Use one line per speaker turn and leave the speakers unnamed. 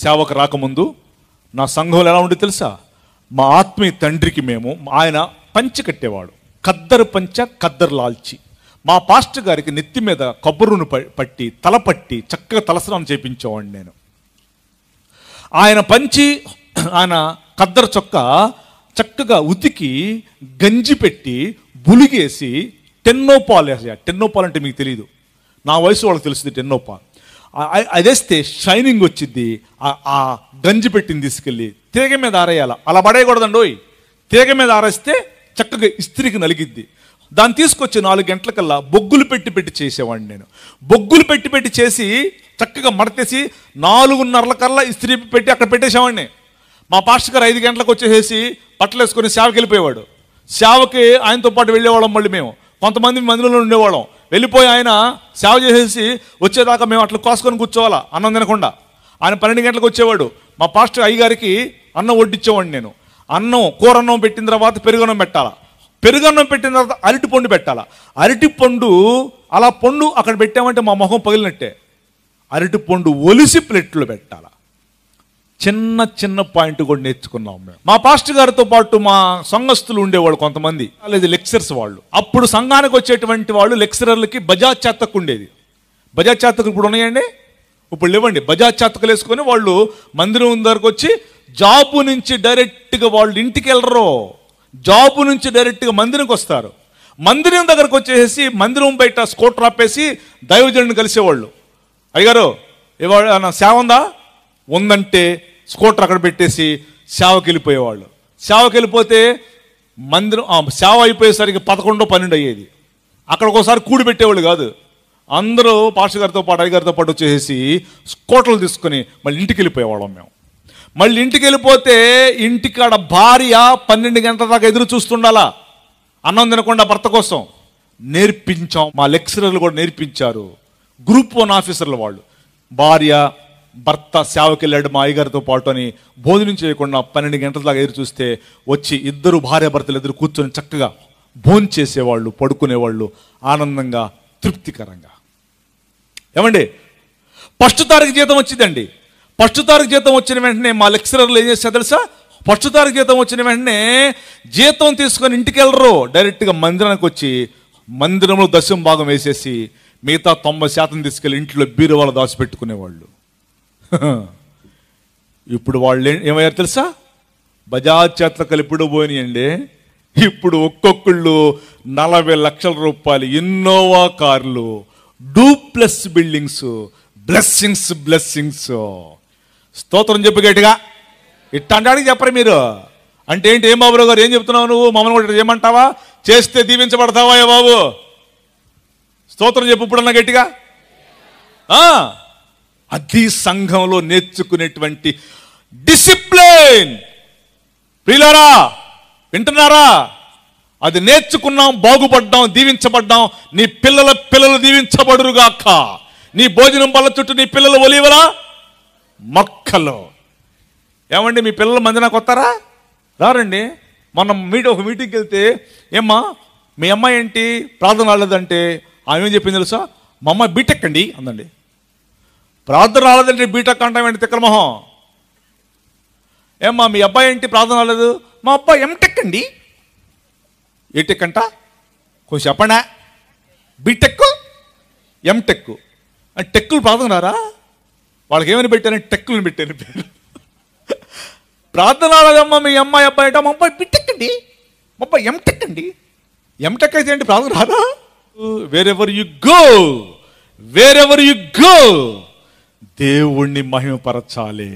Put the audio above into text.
సేవకు రాకముందు నా సంఘంలో ఎలా ఉండి తెలుసా? మా ఆత్మీయ తండ్రికి ఆయన పంచె కట్టేవాడు, ఖద్దరు పంచె, ఖద్దరు లాల్చి. మా పాస్టర్ గారికి నెత్తి మీద కొబ్బరును పట్టి తలపట్టి చక్కగా తలస్నానం చేయించేవాడిని నేను. ఆయన పంచి ఆయన ఖద్దరు చొక్కా చక్కగా ఉతికి గంజి పెట్టి బులిగేసి టెన్నోపాల్ వేసా. టెన్నోపాల్ అంటే మీకు తెలియదు, నా వయసు వాళ్ళకి తెలుస్తుంది టెన్నోపాల్. అదేస్తే షైనింగ్ వచ్చింది. ఆ గంజి పెట్టింది తీసుకెళ్ళి తీగ మీద ఆరేయాల, అలా పడేయకూడదండి. తీగ మీద ఆరేస్తే చక్కగా ఇస్త్రీకి నలిగిద్ది. దాన్ని తీసుకొచ్చి 4 గంటలకల్లా బొగ్గులు పెట్టి చేసేవాడిని నేను. బొగ్గులు పెట్టి చేసి చక్కగా మడతేసి 4:30 ఇస్త్రీ పెట్టి అక్కడ పెట్టేసేవాడిని. మా పాస్టర్ గారు 5 గంటలకు వచ్చేసేసి బట్టలు వేసుకొని సేవకి వెళ్ళిపోయేవాడు. సేవకి ఆయనతో పాటు వెళ్ళేవాళ్ళం. మళ్ళీ మేము కొంతమంది మందిరంలో ఉండేవాళ్ళం. వెళ్ళిపోయి ఆయన సేవ చేసేసి వచ్చేదాకా మేము అట్లా కోసుకొని కూర్చోవాలా అన్నం తినకుండా. ఆయన 12 గంటలకు వచ్చేవాడు. మా పాస్టర్ అయ్యగారికి అన్నం వడ్డించేవాడిని నేను. కూరన్నం పెట్టిన తర్వాత పెరుగన్నం పెట్టాలా, పెరుగన్నం పెట్టిన తర్వాత అరటిపండు పెట్టాలా. అరటిపండు అలా పండు అక్కడ పెట్టామంటే మా మొహం పగిలినట్టే. అరటిపండు ఒలిసి ప్లేట్లో పెట్టాలా. చిన్న పాయింట్ కూడా నేర్చుకున్నాం మేము. మా పాస్టర్ గారితో పాటు మా సంఘస్థులు ఉండేవాళ్ళు కొంతమంది, లేదు లెక్చరర్స్ వాళ్ళు. అప్పుడు సంఘానికి వచ్చేటువంటి వాళ్ళు లెక్చరర్లకి బజాజ్ చేతకు ఉండేది. బజాజ్ చేతకు ఇప్పుడు ఉన్నాయండి, ఇప్పుడు లేవండి. బజాజ్ చేతకులు వేసుకొని వాళ్ళు మందిరం దగ్గరకు వచ్చి జాబు నుంచి డైరెక్ట్గా వాళ్ళు ఇంటికి వెళ్ళరు, జాబు నుంచి డైరెక్ట్గా మందిరంకి వస్తారు. మందిరం దగ్గరకు వచ్చేసి మందిరం బయట స్కూటర్ ఆపేసి దైవజనుడిని కలిసేవాళ్ళు. అయ్యగారు ఇవాళ సేవ ఉందంటే స్కూటర్ అక్కడ పెట్టేసి సేవకి వెళ్ళిపోయేవాళ్ళు. సేవకి వెళ్ళిపోతే మందిరం సేవ అయిపోయేసరికి 11, 12 అయ్యేది. అక్కడ ఒకసారి కూడి పెట్టేవాళ్ళు కాదు. అందరూ పాస్టర్ గారితో పాటు అయ్యగారితో పాటు వచ్చేసి స్కూటర్లు తీసుకొని మళ్ళీ ఇంటికి వెళ్ళిపోయేవాళ్ళం మేము. మళ్ళీ ఇంటికి వెళ్ళిపోతే ఇంటికాడ భార్య 12 గంటల దాకా ఎదురు చూస్తుండాలా అన్నం తినకుండా భర్త కోసం. నేర్పించాం, మా లెక్చరర్లు కూడా నేర్పించారు. గ్రూప్ 1 ఆఫీసర్లు వాళ్ళు. భార్య భర్త సేవకి వెళ్ళాడు మా అయ్యగారితో పాటు అని భోజనం చేయకుండా 12 గంటల దాకా ఎదురు చూస్తే వచ్చి ఇద్దరు భార్య భర్తలు ఎదురు కూర్చొని చక్కగా భోజనం చేసేవాళ్ళు, పడుకునేవాళ్ళు ఆనందంగా తృప్తికరంగా. ఏమండి, 1వ తారీఖు జీతం వచ్చిందండి. 1వ తారీఖు జీతం వచ్చిన వెంటనే మా లెక్చరర్లు ఏం చేస్తారు తెలుసా? 1వ తారీఖు జీతం వచ్చిన వెంటనే జీతం తీసుకొని ఇంటికి వెళ్ళరు, డైరెక్ట్గా మందిరానికి వచ్చి మందిరంలో 10వ భాగం వేసేసి మిగతా 90% తీసుకెళ్ళి ఇంట్లో బీరువాళ్ళు దాచిపెట్టుకునేవాళ్ళు. ఇప్పుడు వాళ్ళు ఏమయ్యారు తెలుసా? బజాజ్ చేతలు ఎప్పుడు పోయినాయండి. ఇప్పుడు ఒక్కొక్కళ్ళు 40 లక్షల రూపాయలు ఇన్నోవా కార్లు, డూప్లెస్ బిల్డింగ్స్. బ్లెస్సింగ్స్. స్తోత్రం చెప్పు గట్టిగా. ఇట్టంటాడికి చెప్పరు మీరు. అంటే ఏంటి? ఏం బాబురావు గారు ఏం చెప్తున్నావు నువ్వు? మమ్మల్ని కూడా చేయమంటావా? చేస్తే దీవించబడతావా ఏ బాబు? స్తోత్రం చెప్పు ఇప్పుడన్నా గట్టిగా. అది సంఘంలో నేర్చుకునేటువంటి డిసిప్లిన్. ప్రియులారా వింటున్నారా? అది నేర్చుకున్నాం, బాగుపడ్డాం, దీవించబడ్డాం. నీ పిల్లలు దీవించబడురుగాక. నీ భోజనం బల్ల చుట్టూ నీ పిల్లలు ఒలివలా మొక్కలు. ఏమండి, మీ పిల్లలు మందిరానికి వస్తారా? రారండి. మనం ఒక మీటింగ్కి వెళ్తే, ఏమ్మా మీ అమ్మాయి ఏంటి ప్రార్థన రాలేదంటే ఆమె ఏం చెప్పింది తెలుసా? మా అమ్మాయి బీటెక్ అండి అందండి. ప్రార్థన రాలేదంటే బీటెక్ అంటామేంటి తిక్కల మొహం? ఏమ్మా మీ అబ్బాయి ఏంటి ప్రార్థన రాలేదు? మా అబ్బాయి ఎంటెక్ అండి. ఏ టెక్ అంట? కొంచెం చెప్పండా. బీటెక్, ఎంటెక్ అంటే టెక్కులు ప్రార్థన రారా? వాళ్ళకి ఏమని పెట్టారని టెక్కులను పెట్టాను పేరు. ప్రార్థన రాలేదమ్మా మీ అమ్మాయి అబ్బాయి అంటే, మా అబ్బాయి బీటెక్ అండి, మా అబ్బాయి ఎంటెక్ అండి. ఎంటెక్ అయితే ఏంటి ప్రార్థన రారా? వేరెవర్ యు గో దేవుణ్ణి మహిమపరచాలి.